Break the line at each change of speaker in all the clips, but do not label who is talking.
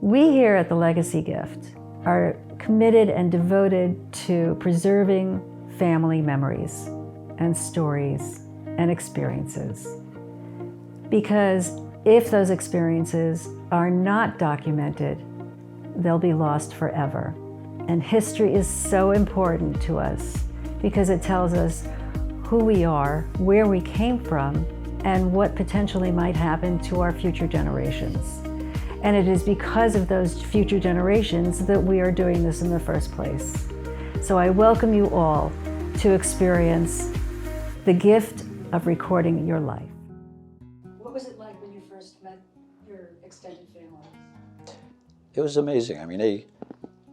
We here at the Legacy Gift are committed and devoted to preserving family memories and stories and experiences. Because if those experiences are not documented, they'll be lost forever. And history is so important to us because it tells us who we are, where we came from, and what potentially might happen to our future generations. And it is because of those future generations that we are doing this in the first place. So I welcome you all to experience the gift of recording your life.
What was it like when you first met your extended family?
It was amazing. I mean,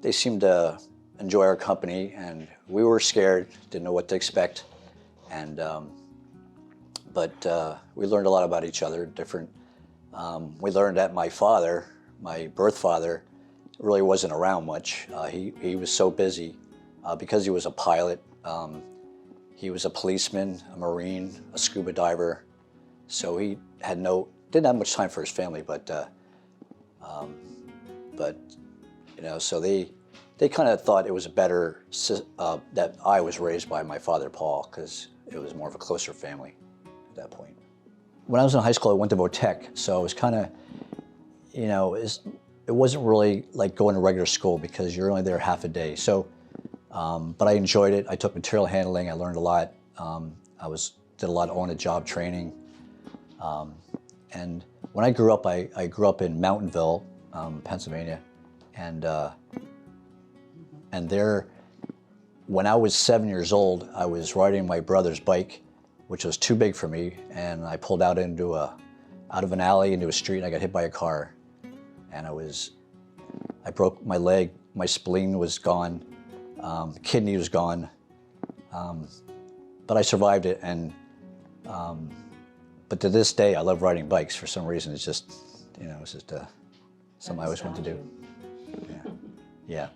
they seemed to enjoy our company, and we were scared, didn't know what to expect. And but we learned a lot about each other, different. We learned that my father, my birth father, really wasn't around much. He was so busy because he was a pilot. He was a policeman, a Marine, a scuba diver. So he had didn't have much time for his family, but you know, so they kind of thought it was better that I was raised by my father, Paul, because it was more of a closer family at that point. When I was in high school, I went to Votech, so it was kind of, you know, it wasn't really like going to regular school because you're only there half a day. So, but I enjoyed it. I took material handling. I learned a lot. Did a lot of on-the-job training. And when I grew up, I grew up in Mountainville, Pennsylvania, and there, when I was 7 years old, I was riding my brother's bike, which was too big for me, and I pulled out of an alley into a street, and I got hit by a car, and I broke my leg, my spleen was gone, kidney was gone, but I survived it, and but to this day, I love riding bikes. For some reason, it's just, you know, it's just something I always wanted to do. Yeah, yeah.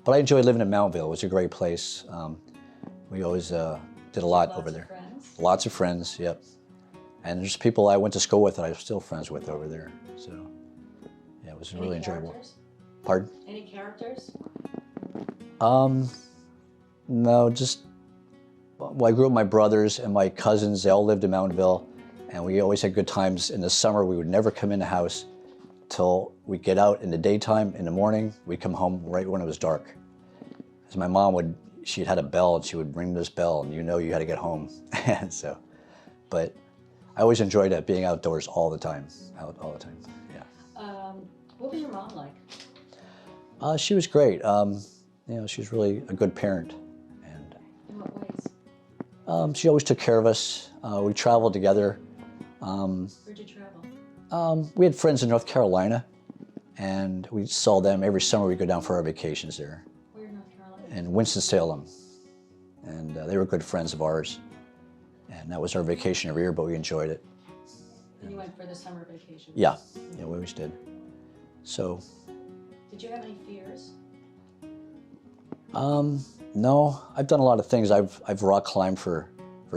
But I enjoyed living in Mountville. It was a great place. We always did a lot over there.
Friends?
Lots of friends, yep. And there's people I went to school with that I'm still friends with over there. So, yeah, it was really enjoyable.
Characters?
Pardon?
Any characters?
No, just, well, I grew up with my brothers and my cousins. They all lived in Mountainville, and we always had good times. In the summer, we would never come in the house till we'd get out in the daytime. In the morning, we'd come home right when it was dark. Because my mom she had a bell, and she would ring this bell, and you know you had to get home. And so, but I always enjoyed that, being outdoors all the time, yeah.
What was your mom like?
She was great. You know, she was really a good parent. And
In what ways?
she always took care of us. We traveled together.
Where'd you travel?
We had friends in North Carolina, and we saw them every summer. We'd go down for our vacations there.
Where in North Carolina?
In Winston-Salem. And they were good friends of ours. And that was our vacation every year, but we enjoyed it.
And you went for the summer vacation?
Yeah, we always did. So.
Did you have any fears?
No, I've done a lot of things. I've rock climbed for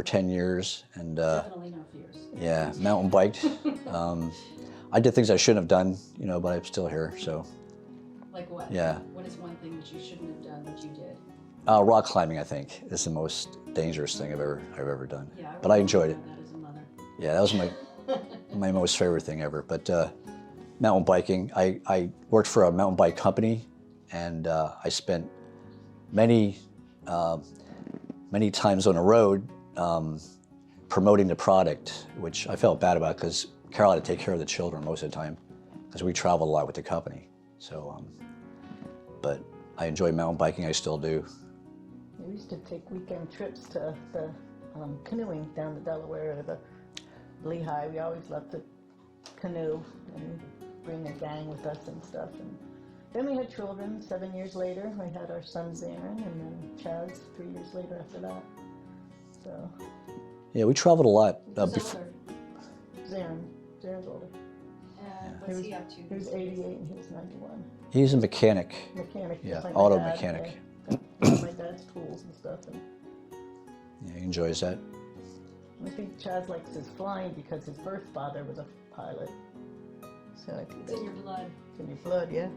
10 years, and
Definitely no fears.
yeah, mountain biked. I did things I shouldn't have done, you know, but I'm still here, so.
Like what?
Yeah.
What is one thing that you shouldn't have done that you did?
Rock climbing, I think, is the most dangerous thing I've ever done.
Yeah,
but I enjoyed it.
That as a mother.
Yeah, that was my most favorite thing ever. But mountain biking, I worked for a mountain bike company, and I spent many times on the road promoting the product, which I felt bad about because Carol had to take care of the children most of the time because we traveled a lot with the company. So, but I enjoy mountain biking. I still do.
We used to take weekend trips to the canoeing down the Delaware or the Lehigh. We always loved to canoe and bring a gang with us and stuff. And then we had children. 7 years later, we had our son Zarin, and then Chaz 3 years later after that. So.
Yeah, we traveled a lot.
Who's
Before.
older?
Zarin's older.
And what's he up to?
He was 88 and he was 91.
He's a mechanic.
Mechanic.
Yeah,
just like
auto
my dad.
mechanic.
Yeah, my dad's tools and stuff. And
Yeah, he enjoys that.
I think Chaz likes his flying because his birth father was a pilot. So I think
It's in your blood.
It's in your blood, yeah.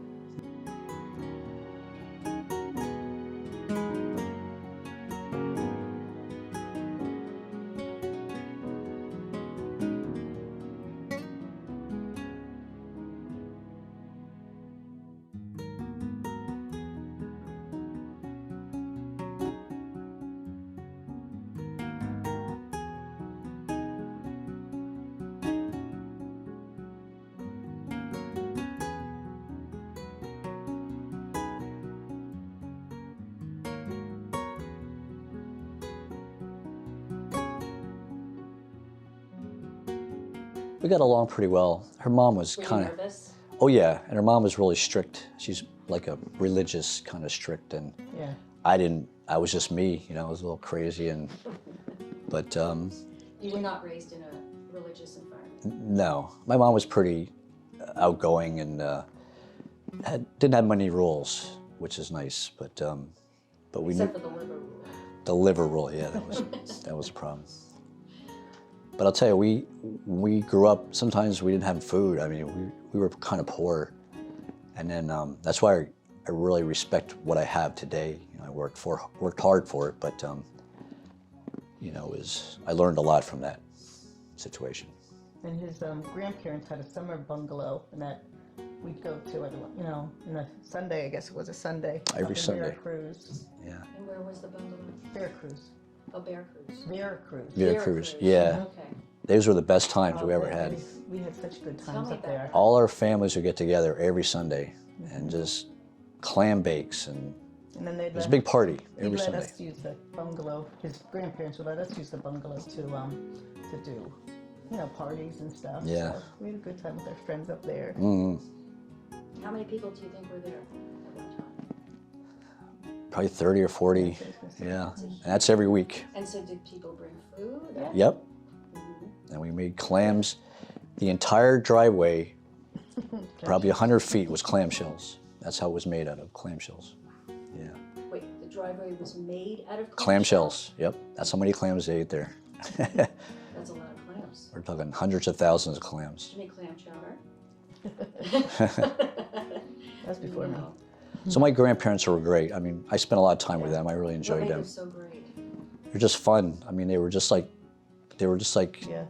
We got along pretty well. Her mom was
Were you
kind of,
nervous?
oh yeah, and her mom was really strict. She's like a religious kind of strict, and
Yeah.
I was just me, I was a little crazy, but
You were not raised in a religious environment.
no, my mom was pretty outgoing and didn't have many rules, which is nice, but we knew
Except for the liver rule.
the liver rule, yeah, that was a problem. But I'll tell you, we grew up, sometimes we didn't have food. I mean, we were kind of poor. And then that's why I really respect what I have today. I worked hard for it, but I learned a lot from that situation.
And his grandparents had a summer bungalow, and that we'd go to, in a Sunday, I guess it was a Sunday.
Every
up in
Sunday.
Veracruz.
Yeah.
And where was the bungalow?
Veracruz.
Oh, Bear Cruise.
Veracruz.
Veracruz, yeah.
Okay.
Those were the best times we ever
Oh,
had.
We had such good
Tell
times
me
up
about
there.
that.
All our families would get together every Sunday and just clam bakes, and
And then they'd
it was a
let,
big party
he'd
every
let
Sunday.
us use the bungalow. His grandparents would let us use the bungalow to do, parties and stuff.
Yeah.
So we had a good time with our friends up there.
How many people do you think were there at one time?
Probably 30 or 40, yeah. And that's every week.
And so did people bring food?
Yeah.
Yep. And we made clams. The entire driveway, probably 100 feet, was clamshells. That's how it was made, out of clamshells. Yeah.
Wait, the driveway was made out of
Clamshells, yep. That's how many clams they ate there.
That's a lot of clams.
We're talking hundreds of thousands of clams.
Did you make clam chowder?
That's before me.
No.
So my grandparents were great. I mean, I spent a lot of time with them. I really
What
enjoyed
made
them.
them so great?
They're just fun. I mean, they were just like,
Yeah.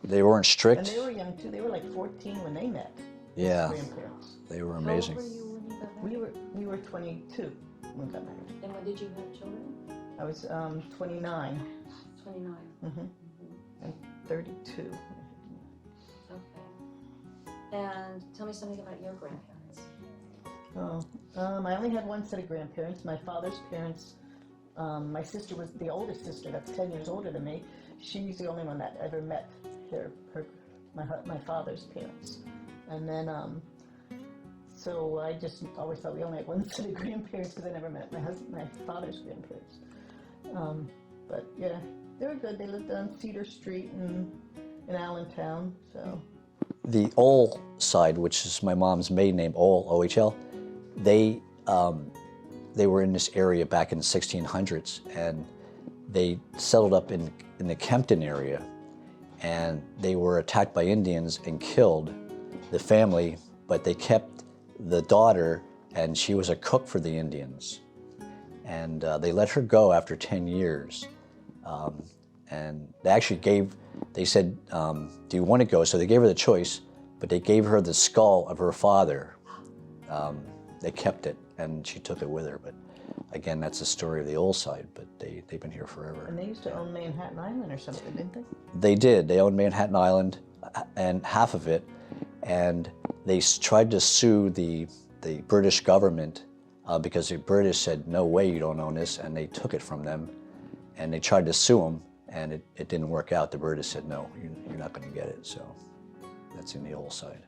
they weren't
And
strict.
they were young too. They were like 14 when they met.
Yeah,
Grandparents.
they were
How old
amazing.
were you when you got married?
We were 22 when we got married.
And when did you have children?
I was 29
29.
and 32.
Okay. And tell me something about your grandparents.
I only had one set of grandparents. My father's parents. My sister was the oldest sister. That's 10 years older than me. She's the only one that ever met my father's parents. And then, so I just always thought we only had one set of grandparents because I never met my father's grandparents. But yeah, they were good. They lived on Cedar Street in Allentown. So
The Ole side, which is my mom's maiden name, Ole, O-H-L, they were in this area back in the 1600s, and they settled up in the Kempton area, and they were attacked by Indians and killed the family, but they kept the daughter, and she was a cook for the Indians. And they let her go after 10 years. And they said, do you want to go? So they gave her the choice, but they gave her the skull of her father. They kept it, and she took it with her. But again, that's the story of the old side, but they've been here forever.
and they used to own Manhattan Island or something, didn't they?
They did. They owned Manhattan Island, and half of it, and they tried to sue the British government because the British said, no way you don't own this, and they took it from them, and they tried to sue them, and it didn't work out. The British said, no, you're not going to get it, so that's in the old side.